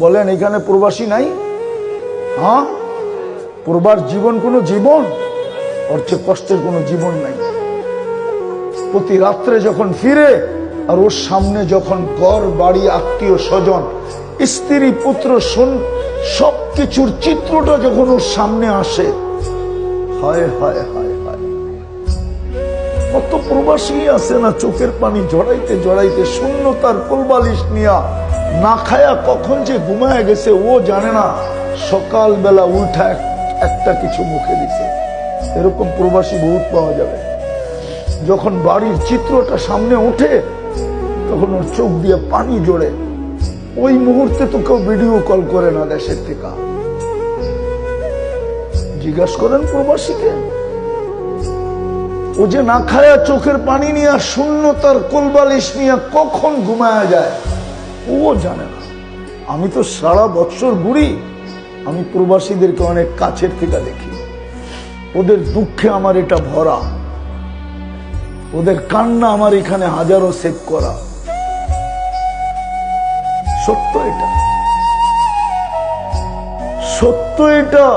বলেন এখানে প্রবাসী নাই? হ্যাঁ, প্রবাস জীবন কোনো জীবন? ওর চেয়ে কষ্টের কোনো জীবন নাই। প্রতি রাত্রে যখন ফিরে আর ওর সামনে যখন ঘর বাড়ি আত্মীয় স্বজন স্ত্রী পুত্র সবকিছুর চিত্রটা যখন ওর সামনে আসে, হায় হায় হায় হায়, কত প্রবাসী আছে না চোখের পানি জড়াইতে জড়াইতে শূন্যতার কোলবালিশ নিয়া না খায়া কখন যে ঘুমায় গেছে ও জানে না, সকালবেলা উঠা একটা কিছু মুখে দিছে। এরকম প্রবাসী বহুত পাওয়া যাবে। যখন বাড়ির চিত্রটা সামনে ওঠে তখন ওর চোখ দিয়ে পানি জড়ে। ওই মুহূর্তে তো কেউ ভিডিও কল করে না দেশের থেকে। জিজ্ঞাসা করেন প্রবাসীকে, ও যে না খায়া চোখের পানি নিয়ে শূন্যতার কোলবালিশ নিয়ে কখন ঘুমায়া যায় ও জানে না। আমি তো সারা বছর ঘুরি, আমি প্রবাসীদেরকে অনেক কাছের থেকে দেখি। ওদের দুঃখে আমার এটা ভরা, ওদের কান্না আমার এখানে হাজারো সেভ করা। সত্য এটা, সত্য এটা।